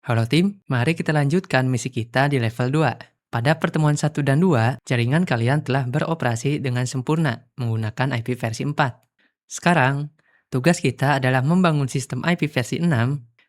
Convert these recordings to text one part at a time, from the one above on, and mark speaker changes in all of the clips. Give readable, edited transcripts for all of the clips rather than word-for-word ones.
Speaker 1: Halo tim, mari kita lanjutkan misi kita di level 2. Pada pertemuan 1 dan 2, jaringan kalian telah beroperasi dengan sempurna menggunakan IP versi 4. Sekarang, tugas kita adalah membangun sistem IP versi 6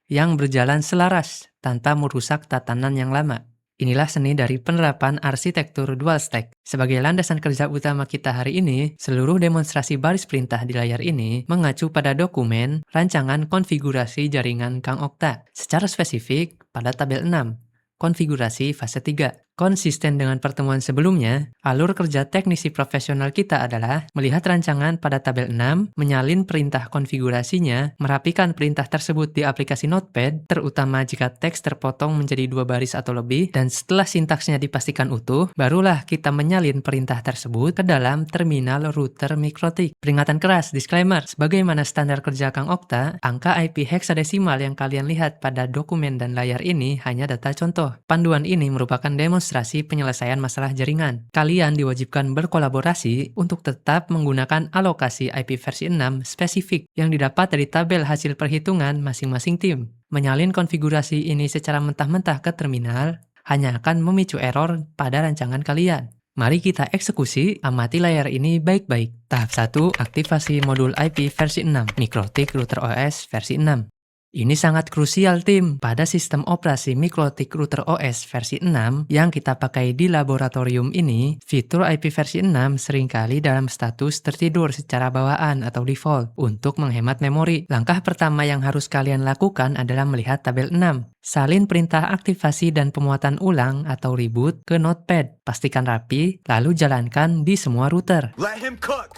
Speaker 1: yang berjalan selaras tanpa merusak tatanan yang lama. Inilah seni dari penerapan arsitektur dual stack. Sebagai landasan kerja utama kita hari ini, seluruh demonstrasi baris perintah di layar ini mengacu pada dokumen rancangan konfigurasi jaringan Kang Okta. Secara spesifik, pada tabel 6, konfigurasi fase 3. Konsisten dengan pertemuan sebelumnya, alur kerja teknisi profesional kita adalah melihat rancangan pada tabel 6, menyalin perintah konfigurasinya, merapikan perintah tersebut di aplikasi Notepad, terutama jika teks terpotong menjadi 2 baris atau lebih, dan setelah sintaksnya dipastikan utuh, barulah kita menyalin perintah tersebut ke dalam terminal router mikrotik. Peringatan keras, disclaimer, sebagaimana standar kerja Kang Okta, angka IP heksadesimal yang kalian lihat pada dokumen dan layar ini hanya data contoh. Panduan ini merupakan demonstrasi penyelesaian masalah jaringan. Kalian diwajibkan berkolaborasi untuk tetap menggunakan alokasi IP versi 6 spesifik yang didapat dari tabel hasil perhitungan masing-masing tim. Menyalin konfigurasi ini secara mentah-mentah ke terminal hanya akan memicu error pada rancangan kalian. Mari kita eksekusi, amati layar ini baik-baik. Tahap 1, aktivasi modul IP versi 6, Mikrotik Router OS versi 6. Ini sangat krusial tim. Pada sistem operasi Mikrotik Router OS versi 6 yang kita pakai di laboratorium ini, fitur IP versi 6 seringkali dalam status tertidur secara bawaan atau default. Untuk menghemat memori, langkah pertama yang harus kalian lakukan adalah melihat tabel 6. Salin perintah aktivasi dan pemuatan ulang atau reboot ke Notepad. Pastikan rapi, lalu jalankan di semua router.
Speaker 2: Let him cook!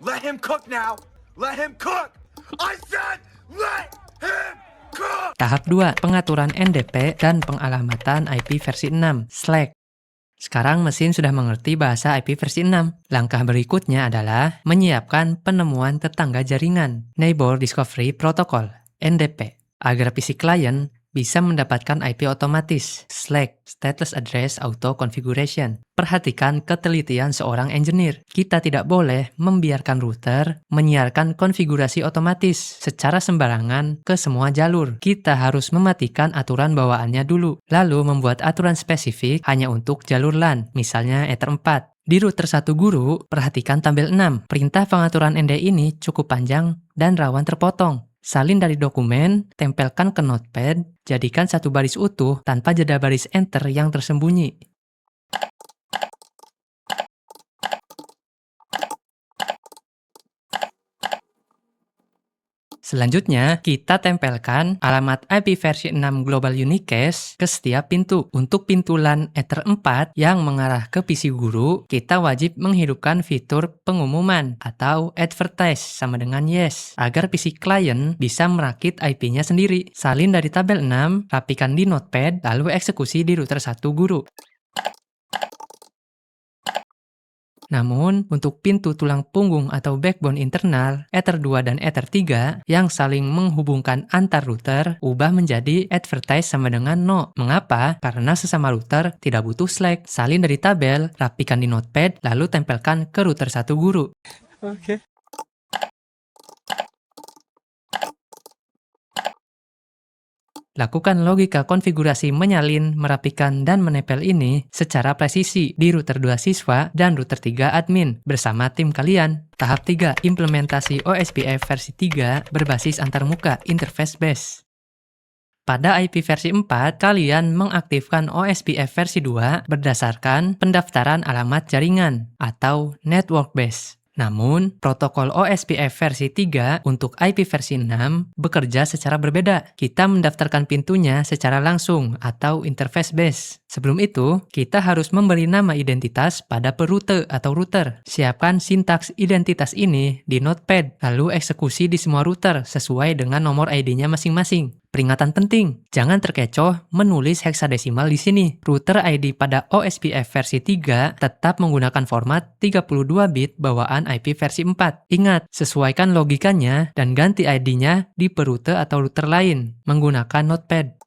Speaker 2: Let him cook now! Let him cook! I said let him cook!
Speaker 1: Tahap 2, pengaturan NDP dan pengalamatan IP versi 6, Slack. Sekarang mesin sudah mengerti bahasa IP versi 6. Langkah berikutnya adalah menyiapkan penemuan tetangga jaringan, Neighbor Discovery Protocol, NDP, agar PC klien bisa mendapatkan IP otomatis, Slack, Status Address Auto Configuration. Perhatikan ketelitian seorang engineer. Kita tidak boleh membiarkan router menyiarkan konfigurasi otomatis secara sembarangan ke semua jalur. Kita harus mematikan aturan bawaannya dulu, lalu membuat aturan spesifik hanya untuk jalur LAN, misalnya Ether 4. Di router 1 guru, perhatikan tabel 6. Perintah pengaturan ND ini cukup panjang dan rawan terpotong. Salin dari dokumen, tempelkan ke Notepad, jadikan satu baris utuh tanpa jeda baris enter yang tersembunyi. Selanjutnya, kita tempelkan alamat IP versi 6 Global Unique Cache ke setiap pintu. Untuk pintu LAN Ether 4 yang mengarah ke PC guru, kita wajib menghidupkan fitur pengumuman atau advertise sama dengan yes, agar PC klien bisa merakit IP-nya sendiri. Salin dari tabel 6, rapikan di Notepad, lalu eksekusi di router 1 guru. Namun, untuk pintu tulang punggung atau backbone internal, Ether 2 dan Ether 3 yang saling menghubungkan antar router, ubah menjadi advertise sama dengan no. Mengapa? Karena sesama router tidak butuh Slack. Salin dari tabel, rapikan di Notepad, lalu tempelkan ke router 1 guru.
Speaker 3: Oke.
Speaker 1: Lakukan logika konfigurasi menyalin, merapikan, dan menempel ini secara presisi di router 2 siswa dan router 3 admin bersama tim kalian. Tahap 3, implementasi OSPF versi 3 berbasis antarmuka interface base. Pada IP versi 4, kalian mengaktifkan OSPF versi 2 berdasarkan pendaftaran alamat jaringan atau network base. Namun, protokol OSPF versi 3 untuk IP versi 6 bekerja secara berbeda. Kita mendaftarkan pintunya secara langsung atau interface base. Sebelum itu, kita harus memberi nama identitas pada perute atau router. Siapkan sintaks identitas ini di Notepad, lalu eksekusi di semua router sesuai dengan nomor ID-nya masing-masing. Peringatan penting, jangan terkecoh menulis heksadesimal di sini. Router ID pada OSPF versi 3 tetap menggunakan format 32 bit bawaan IP versi 4. Ingat, sesuaikan logikanya dan ganti ID-nya di perute atau router lain menggunakan Notepad.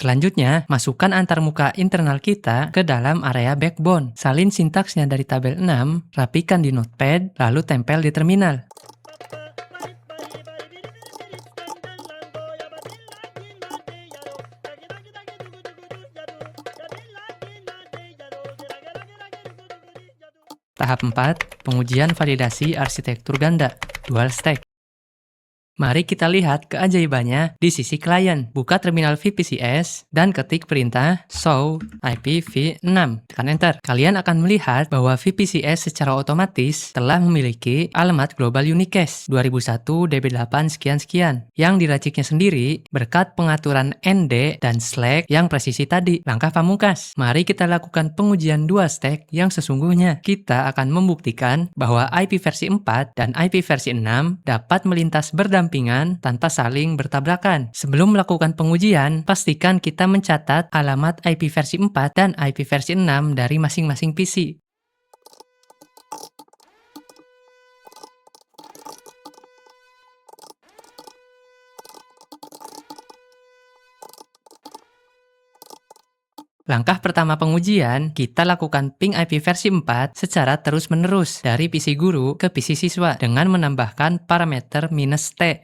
Speaker 1: Selanjutnya, masukkan antarmuka internal kita ke dalam area backbone. Salin sintaksnya dari tabel 6, rapikan di notepad, lalu tempel di terminal. Tahap 4, pengujian validasi arsitektur ganda, dual stack. Mari kita lihat keajaibannya di sisi klien. Buka terminal VPCS dan ketik perintah show IPv6. Tekan enter. Kalian akan melihat bahwa VPCS secara otomatis telah memiliki alamat global unicast 2001 DB8 sekian-sekian yang diraciknya sendiri berkat pengaturan ND dan slack yang presisi tadi. Langkah pamungkas. Mari kita lakukan pengujian dual stack yang sesungguhnya. Kita akan membuktikan bahwa IP versi 4 dan IP versi 6 dapat melintas berdampingan tanpa saling bertabrakan. Sebelum melakukan pengujian, pastikan kita mencatat alamat IP versi 4 dan IP versi 6 dari masing-masing PC. Langkah pertama pengujian, kita lakukan ping IP versi 4 secara terus-menerus dari PC guru ke PC siswa dengan menambahkan parameter "-t".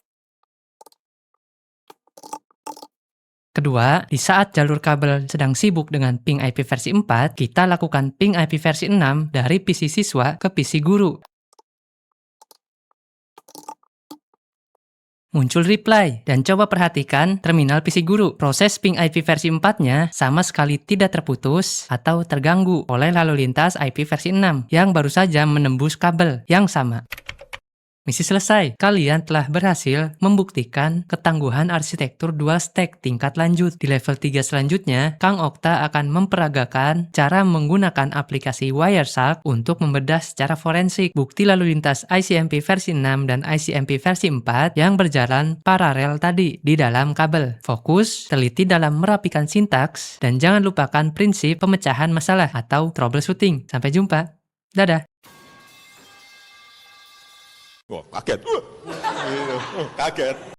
Speaker 1: Kedua, di saat jalur kabel sedang sibuk dengan ping IP versi 4, kita lakukan ping IP versi 6 dari PC siswa ke PC guru. Muncul reply, dan coba perhatikan terminal PC guru. Proses ping IP versi 4-nya sama sekali tidak terputus atau terganggu oleh lalu lintas IP versi 6 yang baru saja menembus kabel yang sama. Misi selesai. Kalian telah berhasil membuktikan ketangguhan arsitektur dual stack tingkat lanjut. Di level 3 selanjutnya, Kang Okta akan memperagakan cara menggunakan aplikasi Wireshark untuk membedah secara forensik bukti lalu lintas ICMP versi 6 dan ICMP versi 4 yang berjalan paralel tadi di dalam kabel. Fokus, teliti dalam merapikan sintaks, dan jangan lupakan prinsip pemecahan masalah atau troubleshooting. Sampai jumpa. Dadah.
Speaker 2: Wah, kaget. Kaget.